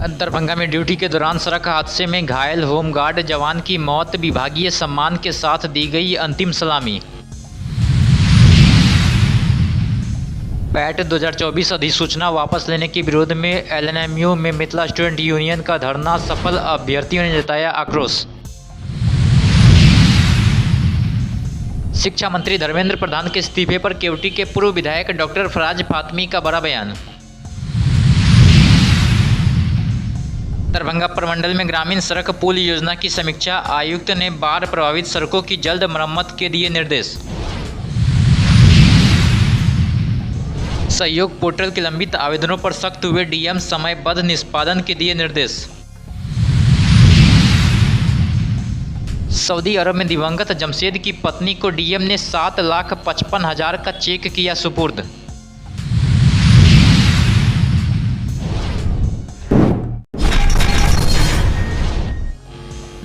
दरभंगा में ड्यूटी के दौरान सड़क हादसे में घायल होमगार्ड जवान की मौत, विभागीय सम्मान के साथ दी गई अंतिम सलामी। पैट 2024 अधिसूचना वापस लेने के विरोध में एलएनएमयू में मिथिला स्टूडेंट यूनियन का धरना सफल, अभ्यर्थियों ने जताया आक्रोश। शिक्षा मंत्री धर्मेंद्र प्रधान के इस्तीफे पर केवटी के पूर्व विधायक डॉक्टर फराज फातमी का बड़ा बयान। दरभंगा प्रमंडल में ग्रामीण सड़क पुल योजना की समीक्षा, आयुक्त ने बाढ़ प्रभावित सड़कों की जल्द मरम्मत के दिए निर्देश। सहयोग पोर्टल के लंबित आवेदनों पर सख्त हुए डीएम, समयबद्ध निष्पादन के दिए निर्देश। सऊदी अरब में दिवंगत जमशेद की पत्नी को डीएम ने 7,55,000 का चेक किया सुपुर्द।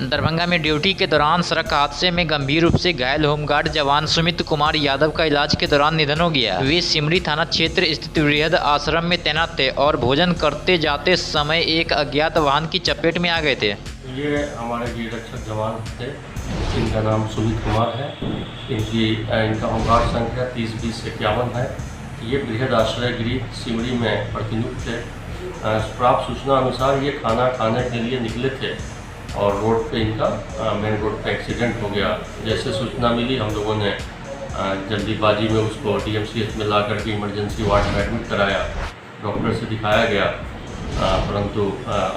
दरभंगा में ड्यूटी के दौरान सड़क हादसे में गंभीर रूप से घायल होमगार्ड जवान सुमित कुमार यादव का इलाज के दौरान निधन हो गया। वे सिमरी थाना क्षेत्र स्थित वृहद आश्रम में तैनात थे और भोजन करते जाते समय एक अज्ञात वाहन की चपेट में आ गए थे। ये हमारे गृह रक्षक जवान थे, इनका नाम सुमित कुमार है। इनका होमगार्ड संख्या 30-20-51 है। ये बृहद आश्रय गृह सिमरी में प्रतिनियुक्त थे। प्राप्त सूचना अनुसार ये खाना खाने के लिए निकले थे और रोड पे इनका मेन रोड पे एक्सीडेंट हो गया। जैसे सूचना मिली हम लोगों ने जल्दीबाजी में उसको डीएमसीएच में ला करके इमरजेंसी वार्ड में एडमिट कराया, डॉक्टर से दिखाया गया, परंतु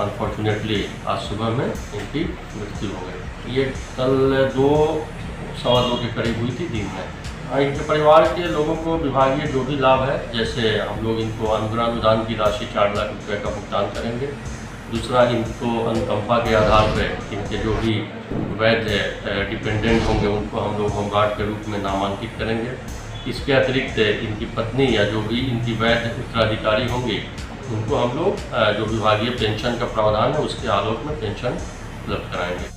अनफॉर्चुनेटली आज सुबह में इनकी मृत्यु हो गई। ये कल 2-2:15 के करीब हुई थी दिन में। इनके परिवार के लोगों को विभागीय जो भी लाभ है, जैसे हम लोग इनको अनुदान की राशि 4 लाख रुपये का भुगतान करेंगे। दूसरा, इनको अनुकंपा के आधार पर इनके जो भी वैध डिपेंडेंट होंगे उनको हम लोग होमगार्ड के रूप में नामांकित करेंगे। इसके अतिरिक्त इनकी पत्नी या जो भी इनकी वैध उत्तराधिकारी होंगे उनको हम लोग जो विभागीय पेंशन का प्रावधान है उसके आलोक में पेंशन उपलब्ध कराएंगे।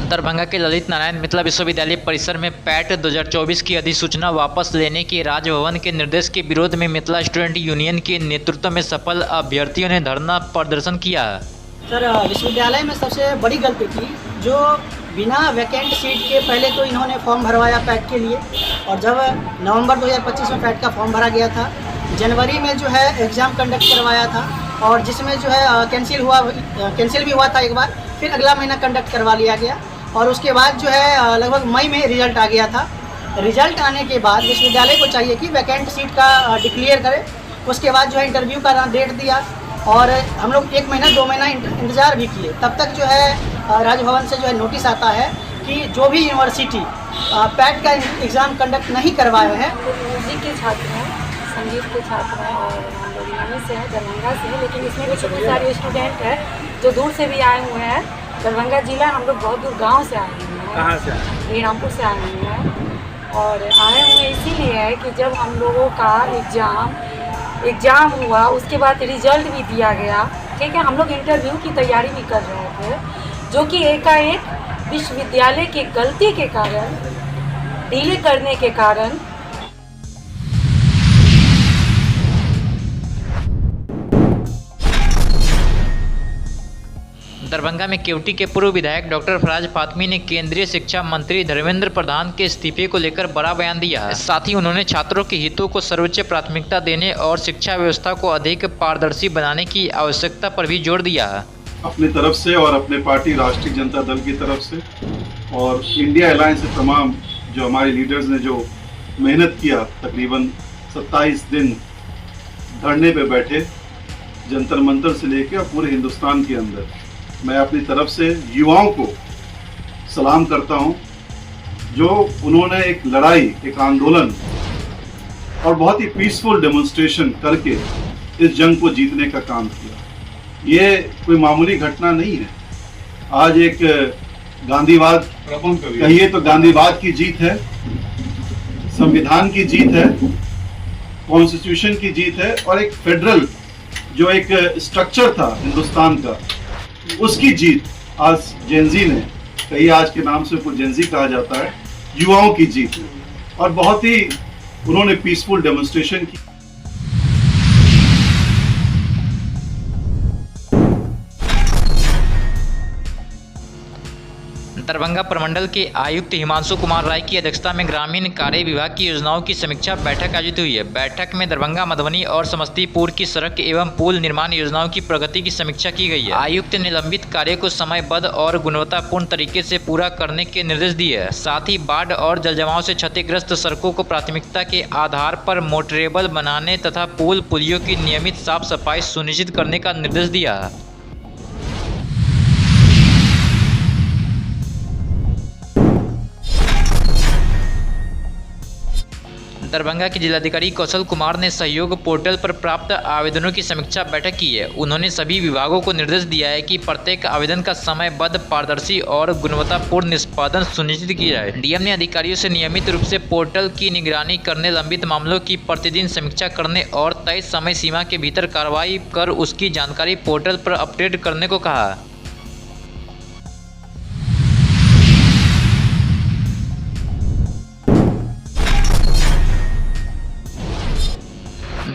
दरभंगा के ललित नारायण मिथिला विश्वविद्यालय परिसर में पैट 2024 की अधिसूचना वापस लेने के राजभवन के निर्देश के विरोध में मिथिला स्टूडेंट यूनियन के नेतृत्व में सफल, अभ्यर्थियों ने धरना प्रदर्शन किया। सर, विश्वविद्यालय में सबसे बड़ी गलती थी जो बिना वैकेंट सीट के पहले तो इन्होंने फॉर्म भरवाया पैट के लिए, और जब नवंबर 2025 में पैट का फॉर्म भरा गया था, जनवरी में जो है एग्ज़ाम कंडक्ट करवाया था और जिसमें जो है कैंसिल भी हुआ था एक बार, फिर अगला महीना कंडक्ट करवा लिया गया और उसके बाद जो है लगभग मई में रिजल्ट आ गया था। रिजल्ट आने के बाद विश्वविद्यालय को चाहिए कि वैकेंट सीट का डिक्लेयर करे, उसके बाद जो है इंटरव्यू का डेट दिया और हम लोग 1 महीना 2 महीना इंतज़ार भी किए। तब तक जो है राजभवन से जो है नोटिस आता है कि जो भी यूनिवर्सिटी पैट का एग्ज़ाम कंडक्ट नहीं करवाए हैं, म्यूजिक के छात्र हैं, संगीत के छात्र हैं और हम लोग यहाँ से हैं, दरभंगा से हैं, लेकिन इसमें भी बहुत सारे स्टूडेंट हैं जो दूर से भी आए हुए हैं। दरभंगा जिला हम लोग बहुत दूर गांव से आए हुए हैं। कहाँ से? श्रीरामपुर से आए हुए हैं और आए हुए इसीलिए है कि जब हम लोगों का एग्ज़ाम हुआ उसके बाद रिजल्ट भी दिया गया, ठीक है, हम लोग इंटरव्यू की तैयारी भी कर रहे थे, जो कि एकाएक विश्वविद्यालय की गलती के कारण, डिले करने के कारण दरभंगा में केवटी के पूर्व विधायक डॉक्टर फराज फातमी ने केंद्रीय शिक्षा मंत्री धर्मेंद्र प्रधान के इस्तीफे को लेकर बड़ा बयान दिया है। साथ ही उन्होंने छात्रों के हितों को सर्वोच्च प्राथमिकता देने और शिक्षा व्यवस्था को अधिक पारदर्शी बनाने की आवश्यकता पर भी जोर दिया है। अपनी तरफ से और अपने पार्टी राष्ट्रीय जनता दल की तरफ से और इंडिया अलायंस से तमाम जो हमारे लीडर्स ने जो मेहनत किया, तकरीबन 27 दिन धरने पे बैठे जंतर मंतर से लेकर पूरे हिंदुस्तान के अंदर, मैं अपनी तरफ से युवाओं को सलाम करता हूं जो उन्होंने एक लड़ाई, एक आंदोलन और बहुत ही पीसफुल डेमोन्स्ट्रेशन करके इस जंग को जीतने का काम किया। ये कोई मामूली घटना नहीं है। आज एक गांधीवाद कहिए तो गांधीवाद की जीत है, संविधान की जीत है, कॉन्स्टिट्यूशन की जीत है और एक फेडरल जो एक स्ट्रक्चर था हिंदुस्तान का, उसकी जीत आज जेनजी ने, कई आज के नाम से उसको जेनजी कहा जाता है, युवाओं की जीत है। और बहुत ही उन्होंने पीसफुल डेमोन्स्ट्रेशन की। दरभंगा प्रमंडल के आयुक्त हिमांशु कुमार राय की अध्यक्षता में ग्रामीण कार्य विभाग की योजनाओं की समीक्षा बैठक आयोजित हुई है। बैठक में दरभंगा, मधुबनी और समस्तीपुर की सड़क एवं पुल निर्माण योजनाओं की प्रगति की समीक्षा की गई है। आयुक्त ने लंबित कार्य को समयबद्ध और गुणवत्तापूर्ण तरीके से पूरा करने के निर्देश दिए हैं। साथ ही बाढ़ और जलजमाव से क्षतिग्रस्त सड़कों को प्राथमिकता के आधार पर मोटरेबल बनाने तथा पुल पुलियों की नियमित साफ सफाई सुनिश्चित करने का निर्देश दिया है। दरभंगा के जिलाधिकारी कौशल कुमार ने सहयोग पोर्टल पर प्राप्त आवेदनों की समीक्षा बैठक की है। उन्होंने सभी विभागों को निर्देश दिया है कि प्रत्येक आवेदन का समयबद्ध, पारदर्शी और गुणवत्तापूर्ण निष्पादन सुनिश्चित किया जाए। डीएम ने अधिकारियों से नियमित रूप से पोर्टल की निगरानी करने, लंबित मामलों की प्रतिदिन समीक्षा करने और तय समय सीमा के भीतर कार्रवाई कर उसकी जानकारी पोर्टल पर अपडेट करने को कहा।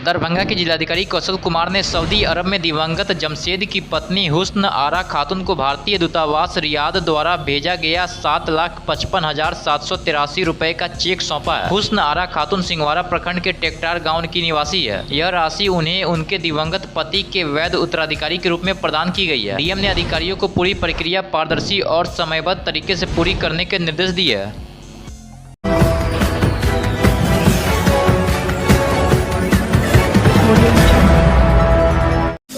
दरभंगा के जिलाधिकारी कौशल कुमार ने सऊदी अरब में दिवंगत जमशेद की पत्नी हुस्न आरा खातून को भारतीय दूतावास रियाद द्वारा भेजा गया 7,55,783 रुपए का चेक सौंपा है। हुस्न आरा खातून सिंहवाड़ा प्रखंड के टेक्टार गांव की निवासी है। यह राशि उन्हें उनके दिवंगत पति के वैध उत्तराधिकारी के रूप में प्रदान की गई है। डीएम ने अधिकारियों को पूरी प्रक्रिया पारदर्शी और समयबद्ध तरीके से पूरी करने के निर्देश दिए हैं।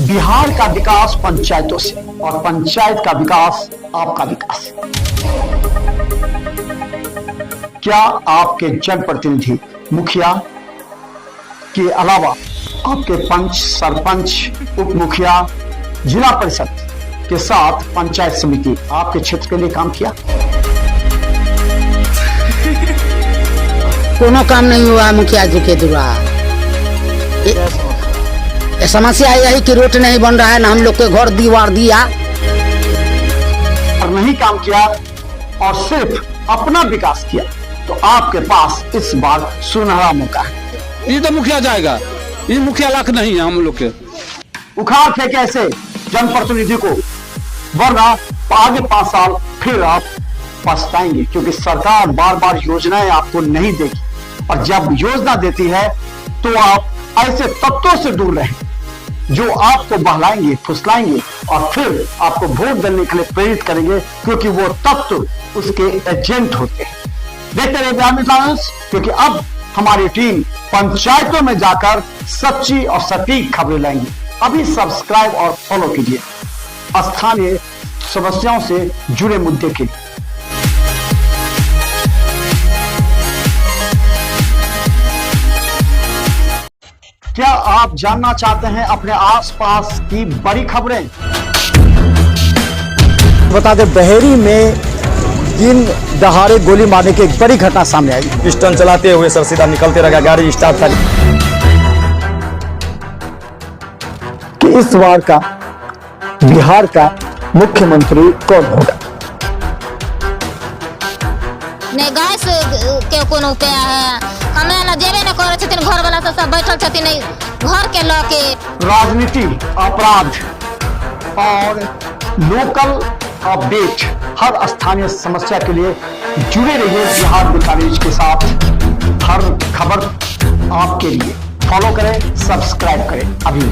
बिहार का विकास पंचायतों से और पंचायत का विकास आपका विकास। क्या आपके जनप्रतिनिधि, मुखिया के अलावा आपके पंच, सरपंच, उप मुखिया, जिला परिषद के साथ पंचायत समिति आपके क्षेत्र के लिए काम किया? कोनो काम नहीं हुआ मुखिया जी के द्वारा। समस्या यही कि रोड नहीं बन रहा है, ना हम लोग के घर दीवार दिया और नहीं काम किया और सिर्फ अपना विकास किया, तो आपके पास इस बार सुनहरा मौका है। ये तो मुखिया जाएगा, ये मुखिया लाख नहीं है हम लोग के। उखाड़ फेंके ऐसे जनप्रतिनिधि को, वरना आगे 5 साल फिर आप पछताएंगे, क्योंकि सरकार बार बार योजनाएं आपको नहीं देगी। और जब योजना देती है तो आप ऐसे तत्वों से दूर रहें जो आपको बहलाएंगे, फुसलाएंगे और फिर आपको वोट देने के लिए प्रेरित करेंगे, क्योंकि वो तत्व उसके एजेंट होते हैं। देखते रहिए बिहार टाइम्स, क्योंकि अब हमारी टीम पंचायतों में जाकर सच्ची और सटीक खबरें लाएंगी। अभी सब्सक्राइब और फॉलो कीजिए स्थानीय समस्याओं से जुड़े मुद्दे के लिए। क्या आप जानना चाहते हैं अपने आसपास की बड़ी खबरें? बता दें, बहेरी में दिन दहाड़े गोली मारने की एक बड़ी घटना सामने आई। पिस्टन चलाते हुए सर सीधा निकलते रहा, गाड़ी स्टार्ट था। कि इस बार का बिहार का मुख्यमंत्री कौन होगा? नहीं गैस के कोनो उपाय है, हमें ना जेबे न करे छथिन, घर वाला सब बैठल छथिन घर के लके। राजनीति, अपराध और लोकल अपडेट, हर स्थानीय समस्या के लिए जुड़े रहिए बिहार न्यूज के साथ। हर खबर आपके लिए फॉलो करें, सब्सक्राइब करें अभी।